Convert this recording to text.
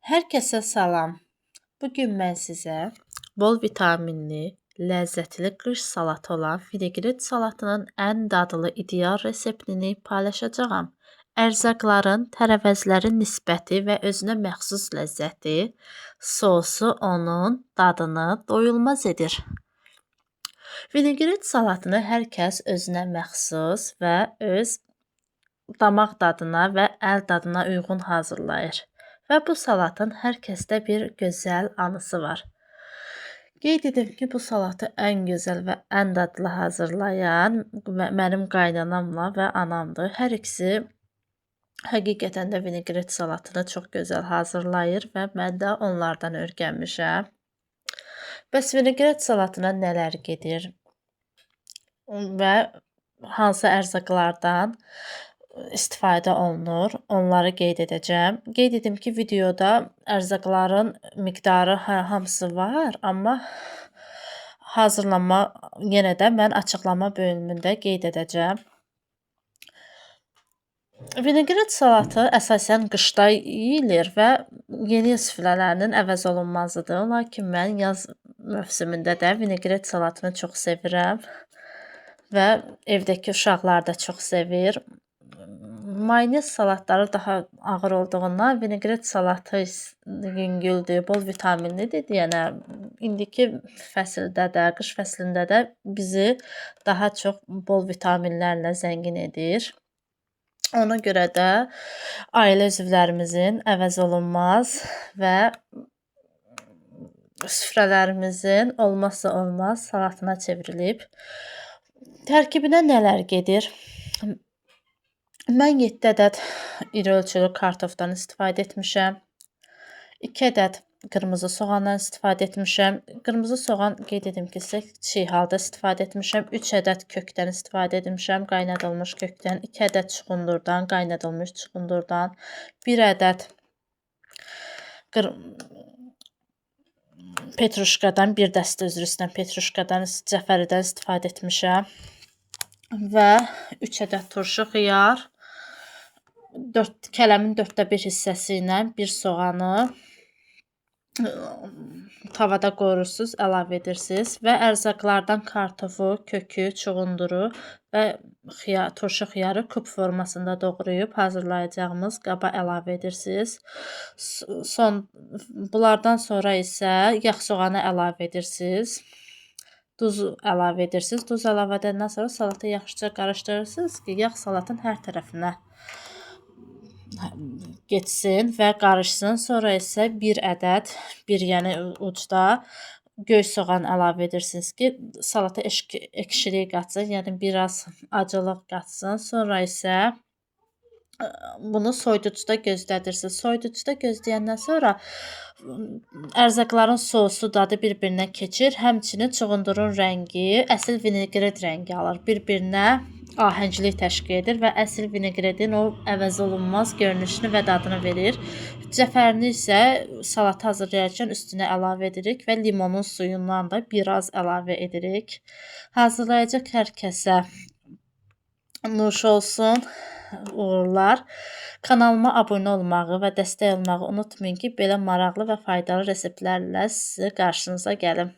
Hər kəsə salam. Bu gün mən sizə bol vitaminli, ləzzətli qış salatı olan vinegret salatının ən dadlı ideal reseptini paylaşacağam. Ərzaqların, tərəvəzlərin nisbəti və özünə məxsus ləzzəti, sosu onun dadını doyulmaz edir. Vinegret salatını hər kəs özünə məxsus və öz damaq dadına və əl dadına uyğun hazırlayır. Və bu salatın hər kəsdə bir gözəl anısı var. Qeyd edim ki, bu salatı ən gözəl və ən dadlı hazırlayan mənim qaynanamla və anamdır. Hər ikisi həqiqətən də vinegret salatını çox gözəl hazırlayır və mən də onlardan öyrənmişəm. Bəs vinegret salatına nələr gedir və hansı ərzaqlardan istifadə olunur, onları qeyd edəcəm. Qeyd edim ki, videoda ərzaqların miqdarı hamısı var, amma hazırlanma yenə də mən açıqlama bölümündə qeyd edəcəm. Vinegret salatı əsasən qışda yeyilir və yeni süfrələrinin əvəz olunmazıdır. Lakin mən yaz mövsümündə də vinegret salatını çox sevirəm və evdəki uşaqlar da çox sevir. Mayonez salatları daha ağır olduğundan vinegret salatı yüngüldür, bol vitaminlidir deyənə indiki fəsildə də, qış fəslində də bizi daha çox bol vitaminlərlə zəngin edir. Ona görə də ailə üzvlərimizin əvəz olunmaz və süfrələrimizin olmazsa olmaz salatına çevrilib. Tərkibinə nələr gedir? Mən 7 ədəd iri ölçülü kartofdan istifadə etmişəm. 2 ədəd qırmızı soğandan istifadə etmişəm. Qırmızı soğan qeyd edim ki, çiğ halda istifadə etmişəm. 3 ədəd kökdən istifadə etmişəm, qaynadılmış kökdən. 2 ədəd çuxundurdan, qaynadılmış çuxundurdan. 1 ədəd petruşkadan, bir dəstə üzr istəyirəm, petruşkadan, cəfəridən istifadə etmişəm. Və 3 ədəd turşu xiyar, kələmin 1/4 hissəsi ilə bir soğanı tavada qoyursunuz, əlavə edirsiniz və ərzaqlardan kartofu, kökü, çuğunduru və turşu xiyarı kub formasında doğrayıb hazırlayacağımız qaba əlavə edirsiniz. Bunlardan sonra isə yağ soğanı əlavə edirsiniz. Duz əlavə edirsiniz. Duz əlavə edəndən sonra salatı yaxşıca qarışdırırsınız ki, yağ salatın hər tərəfinə geçsin və qarışsın. Sonra isə 1 ədəd, yəni ucda göy soğan əlavə edirsiniz ki, salata ekşiliyi qatsın, yəni biraz acılıq qatsın. Sonra isə bunu soyuducuda gözlədirsiniz. Soyuducuda gözləyəndən sonra ərzaqların sosu, dadı bir-birinə keçir. Həmçinin çuğundurun rəngi əsl vinegret rəngi alır. Bir-birinə ahənglik təşkil edir və əsl vinegretin o əvəz olunmaz görünüşünü və dadını verir. Cəfərini isə salata hazırlayarkən üstünə əlavə edirik və limonun suyundan da biraz əlavə edirik. Hazırlayacaq hər kəsə nuş olsun, uğurlar. Kanalıma abunə olmağı və dəstək olmağı unutmayın ki, belə maraqlı və faydalı reseptlərlə sizi qarşınıza gəlim.